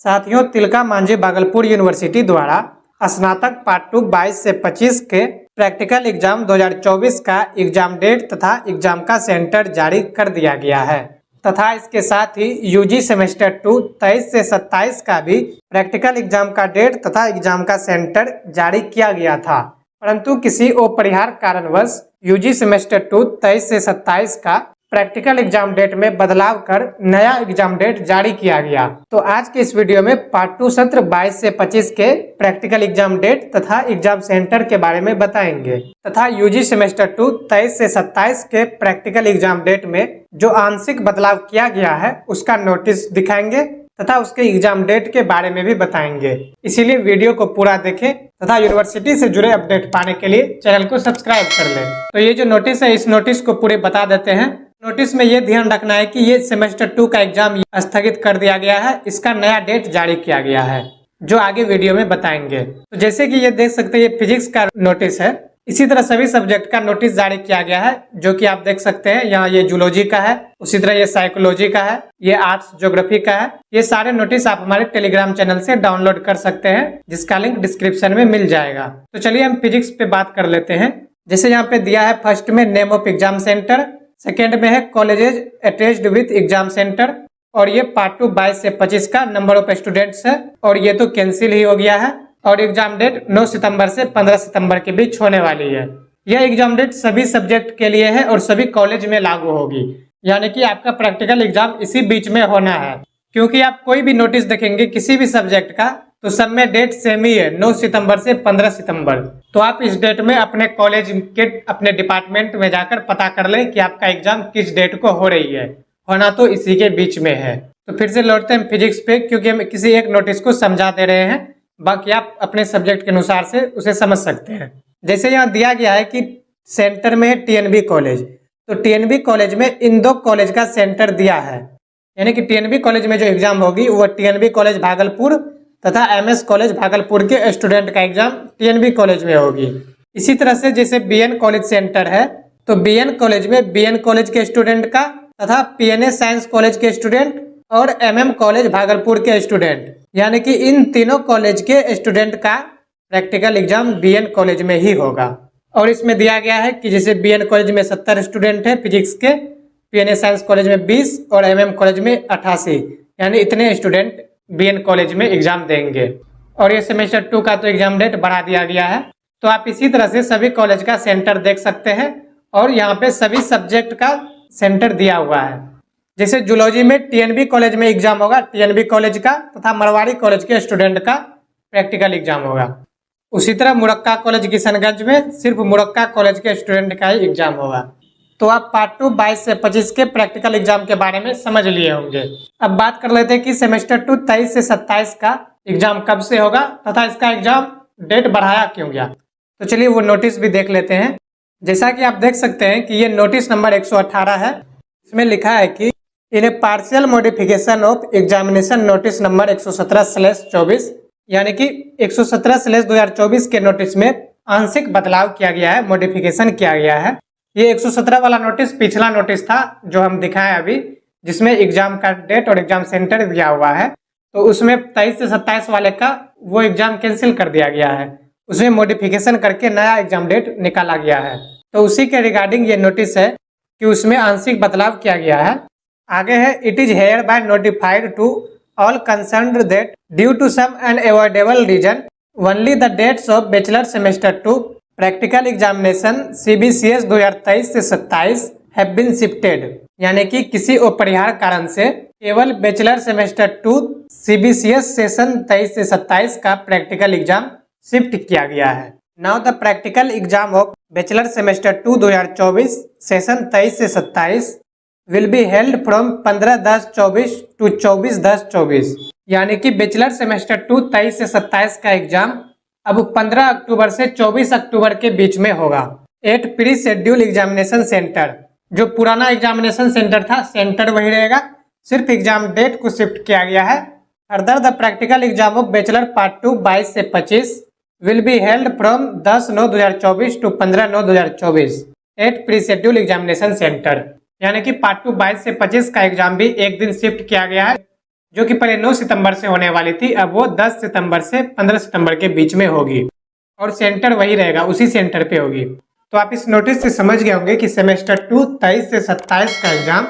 साथियों, तिलका मांझी भागलपुर यूनिवर्सिटी द्वारा स्नातक पार्ट 2 22 से 25 के प्रैक्टिकल एग्जाम 2024 का एग्जाम डेट तथा एग्जाम का सेंटर जारी कर दिया गया है तथा इसके साथ ही यूजी सेमेस्टर 2 23 से 27 का भी प्रैक्टिकल एग्जाम का डेट तथा एग्जाम का सेंटर जारी किया गया था, परंतु किसी अपरिहार्य कारणवश यूजी सेमेस्टर 2 23 से 27 का प्रैक्टिकल एग्जाम डेट में बदलाव कर नया एग्जाम डेट जारी किया गया। तो आज के इस वीडियो में पार्ट 2 सत्र 22 से 25 के प्रैक्टिकल एग्जाम डेट तथा एग्जाम सेंटर के बारे में बताएंगे तथा यूजी सेमेस्टर 2 23 से 27 के प्रैक्टिकल एग्जाम डेट में जो आंशिक बदलाव किया गया है उसका नोटिस दिखाएंगे तथा उसके एग्जाम डेट के बारे में भी बताएंगे। इसीलिए वीडियो को पूरा देखें तथा यूनिवर्सिटी से जुड़े अपडेट पाने के लिए चैनल को सब्सक्राइब कर लें। तो ये जो नोटिस है, इस नोटिस को पूरे बता देते हैं। नोटिस में ये ध्यान रखना है कि ये सेमेस्टर 2 का एग्जाम स्थगित कर दिया गया है, इसका नया डेट जारी किया गया है जो आगे वीडियो में बताएंगे। तो जैसे कि ये देख सकते हैं, ये फिजिक्स का नोटिस है। इसी तरह सभी सब्जेक्ट का नोटिस जारी किया गया है जो कि आप देख सकते हैं। यहाँ ये जूलॉजी का है, उसी तरह ये साइकोलॉजी का है, ये आर्ट्स ज्योग्राफी का है। ये सारे नोटिस आप हमारे टेलीग्राम चैनल से डाउनलोड कर सकते हैं जिसका लिंक डिस्क्रिप्शन में मिल जाएगा। तो चलिए हम फिजिक्स पे बात कर लेते हैं। जैसे यहाँ पे दिया है, फर्स्ट में name of exam centre, second में है colleges attached with exam centre, और ये पार्ट 2 22 से 25 का नंबर ऑफ स्टूडेंट्स है और ये तो कैंसिल ही हो गया है। और एग्जाम डेट 9 सितंबर से 15 सितंबर के बीच होने वाली है। यह एग्जाम डेट सभी सब्जेक्ट के लिए है और सभी कॉलेज में लागू होगी, यानी कि आपका प्रैक्टिकल एग्जाम इसी बीच में होना है। क्योंकि आप कोई भी नोटिस देखेंगे किसी भी सब्जेक्ट का तो सब में डेट सेम ही है, 9 सितंबर से 15 सितंबर। तो आप इस डेट में अपने कॉलेज के अपने डिपार्टमेंट में जाकर पता कर लें कि आपका एग्जाम किस डेट को हो रही है। होना तो इसी के बीच में है। तो फिर से लौटते हैं फिजिक्स पे, क्योंकि हम किसी एक नोटिस को समझा दे रहे हैं, बाकी आप अपने सब्जेक्ट के अनुसार से उसे समझ सकते हैं। जैसे यहाँ दिया गया है कि सेंटर में है टीएनबी कॉलेज, तो टीएनबी कॉलेज में इन दो कॉलेज का सेंटर दिया है, यानी कि टीएनबी कॉलेज में जो एग्जाम होगी वो टीएनबी कॉलेज भागलपुर तथा एमएस कॉलेज भागलपुर के स्टूडेंट का एग्जाम टीएनबी कॉलेज में होगी। इसी तरह से जैसे बीएन कॉलेज सेंटर है तो बीएन कॉलेज में बीएन कॉलेज के स्टूडेंट का तथा पीएनए साइंस कॉलेज के स्टूडेंट और एमएम कॉलेज भागलपुर के स्टूडेंट, यानी कि इन तीनों कॉलेज के स्टूडेंट का प्रैक्टिकल एग्जाम बीएन कॉलेज में ही होगा। और इसमें दिया गया है कि जैसे बीएन कॉलेज में 70 स्टूडेंट है फिजिक्स के, पीएनए साइंस कॉलेज में 20 और एमएम कॉलेज में 88, यानी इतने स्टूडेंट बीएन कॉलेज में एग्जाम देंगे। और ये सेमेस्टर 2 का तो एग्जाम डेट बढ़ा दिया गया है। तो आप इसी तरह से सभी कॉलेज का सेंटर देख सकते हैं और यहाँ पे सभी सब्जेक्ट का सेंटर दिया हुआ है। जैसे जूलॉजी में टीएनबी कॉलेज में एग्जाम होगा, टीएनबी कॉलेज का तथा मरवाड़ी कॉलेज के स्टूडेंट का प्रैक्टिकल एग्जाम होगा। उसी तरह मुरक्का कॉलेज किशनगंज में सिर्फ मुरक्का कॉलेज के स्टूडेंट का ही एग्जाम होगा। तो आप पार्ट 2 22 से 25 के प्रैक्टिकल एग्जाम के बारे में समझ लिए होंगे। अब बात कर लेते हैं कि सेमेस्टर 2 23 से 27 का एग्जाम कब से होगा तथा इसका एग्जाम डेट बढ़ाया क्यों गया। तो चलिए वो नोटिस भी देख लेते हैं। जैसा कि आप देख सकते हैं कि ये नोटिस नंबर 118 है। इसमें लिखा है कि in a partial modification of examination notice number 117/24, यानी कि 117/2024 के नोटिस में आंशिक बदलाव किया गया है, मॉडिफिकेशन किया गया है। ये 117 वाला नोटिस पिछला नोटिस था जो हम दिखाए अभी, जिसमें एग्जाम का डेट और एग्जाम सेंटर दिया हुआ है। तो उसमें 23 से 27 वाले का वो एग्जाम कैंसिल कर दिया गया है, उसमें मॉडिफिकेशन करके नया एग्जाम डेट निकाला गया है। तो उसी के रिगार्डिंग ये नोटिस है कि उसमें आंशिक बदलाव किया गया है। आगे है, it is hereby notified to all concerned that due to some unavoidable reason only the dates of bachelor semester 2 practical examination CBCS 2023 से 27 हैव बीन शिफ्टेड, यानी कि किसी अपरिहार्य कारण से केवल बैचलर सेमेस्टर 2 CBCS सेशन 23 से 27 का प्रैक्टिकल एग्जाम शिफ्ट किया गया है। Now the practical exam of bachelor semester 2 2024 session 23 से 27 will be held from 15/10/24 to 24/10/24, यानी कि बैचलर सेमेस्टर 2 23 से 27 का एग्जाम अब 15 अक्टूबर से 24 अक्टूबर के बीच में होगा। At pre schedule examination centre, जो पुराना एग्जामिनेशन सेंटर था सेंटर वही रहेगा, सिर्फ एग्जाम डेट को शिफ्ट किया गया है। Further the practical exam of bachelor part 2 22 से 25 will be held from 10/9/2024 to 15/9/2024 at pre schedule examination centre, यानी कि पार्ट 2 22 से 25 का एग्जाम भी एक दिन शिफ्ट किया गया है जो कि पहले 9 सितंबर से होने वाली थी, अब वो 10 सितंबर से 15 सितंबर के बीच में होगी और सेंटर वही रहेगा, उसी सेंटर पे होगी। तो आप इस नोटिस से समझ गए होंगे कि सेमेस्टर 2 23 से 27 का एग्जाम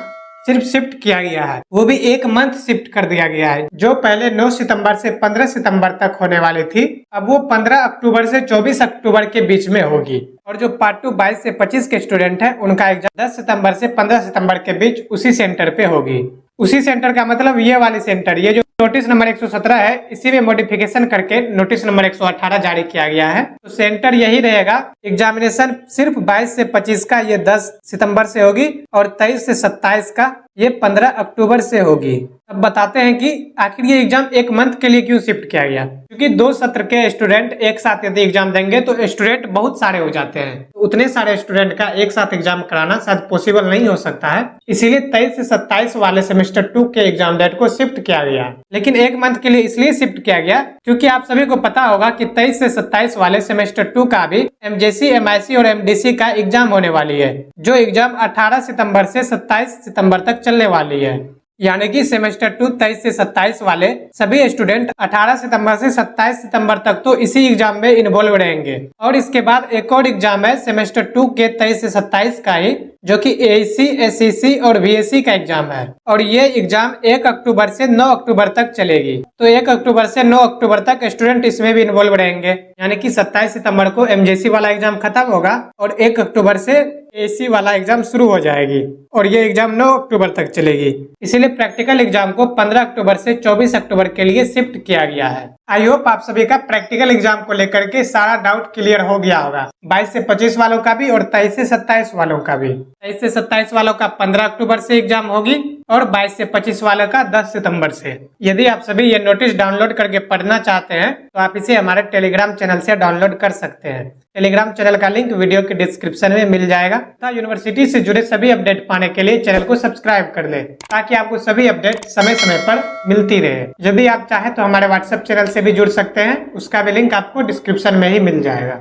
सिर्फ शिफ्ट किया गया है, वो भी एक मंथ शिफ्ट कर दिया गया है। जो पहले 9 सितंबर से 15 सितंबर तक होने वाली थी, अब वो 15 अक्टूबर से 24 अक्टूबर के बीच में होगी। और जो पार्ट 2 22 से 25 के स्टूडेंट हैं, उनका एग्जाम 10 सितंबर से 15 सितंबर के बीच उसी सेंटर पे होगी। उसी सेंटर का मतलब ये वाली सेंटर, ये जो नोटिस नंबर 117 है, इसी में मॉडिफिकेशन करके नोटिस नंबर 118 जारी किया गया है। तो सेंटर यही रहेगा। एग्जामिनेशन सिर्फ 22 से 25 का ये 10 सितंबर से होगी और 23 से 27 का ये 15 अक्टूबर से होगी। अब बताते हैं कि आखिर ये एग्जाम एक मंथ के लिए क्यों शिफ्ट किया गया। क्योंकि 2 सत्र के स्टूडेंट एक साथ यदि एग्जाम देंगे तो स्टूडेंट बहुत सारे हो जाते हैं, तो उतने सारे स्टूडेंट का एक साथ एग्जाम कराना शायद पॉसिबल नहीं हो सकता है। इसीलिए 23 से 27 वाले सेमेस्टर 2 के एग्जाम डेट को शिफ्ट किया गया। लेकिन एक मंथ के लिए इसलिए शिफ्ट किया गया क्योंकि आप सभी को पता होगा कि 23 से 27 वाले सेमेस्टर 2 का भी MJC, MIC और MDC का एग्जाम होने वाली है, जो एग्जाम 18 सितंबर से 27 सितंबर तक चलने वाली है। यानी कि सेमेस्टर 2 23 से 27 वाले सभी स्टूडेंट 18 सितंबर से 27 सितंबर तक तो इसी एग्जाम में इन्वॉल्व रहेंगे। और इसके बाद एक और एग्जाम है सेमेस्टर 2 के 23 से 27 का ही, जो कि AAC, SEC और VAC का एग्जाम है। और ये एग्जाम 1 अक्टूबर से 9 अक्टूबर तक चलेगी। तो 1 अक्टूबर से 9 अक्टूबर तक स्टूडेंट इसमें भी इन्वॉल्व रहेंगे। यानी कि 27 सितंबर को MJC वाला एग्जाम खत्म होगा और 1 अक्टूबर से AC वाला एग्जाम शुरू हो जाएगी और ये एग्जाम 9 अक्टूबर तक चलेगी। इसीलिए प्रैक्टिकल एग्जाम को 15 अक्टूबर से 24 अक्टूबर के लिए शिफ्ट किया गया है। आई होप आप सभी का प्रैक्टिकल एग्जाम को लेकर के सारा डाउट क्लियर हो गया होगा। 22 से 25 वालों का भी और 23 से 27 वालों का भी। 23 से 27 वालों का 15 अक्टूबर से एग्जाम होगी और 22 से 25 वालों का 10 सितंबर से। यदि आप सभी ये नोटिस डाउनलोड करके पढ़ना चाहते हैं तो आप इसे हमारे टेलीग्राम चैनल से डाउनलोड कर सकते हैं। टेलीग्राम चैनल का लिंक वीडियो के डिस्क्रिप्शन में मिल जाएगा तथा यूनिवर्सिटी से जुड़े सभी अपडेट पाने के लिए चैनल को सब्सक्राइब कर ले, ताकि आपको सभी अपडेट समय समय पर मिलती रहे। यदि आप चाहे तो हमारे व्हाट्सएप चैनल से भी जुड़ सकते हैं, उसका भी लिंक आपको डिस्क्रिप्शन में ही मिल जाएगा।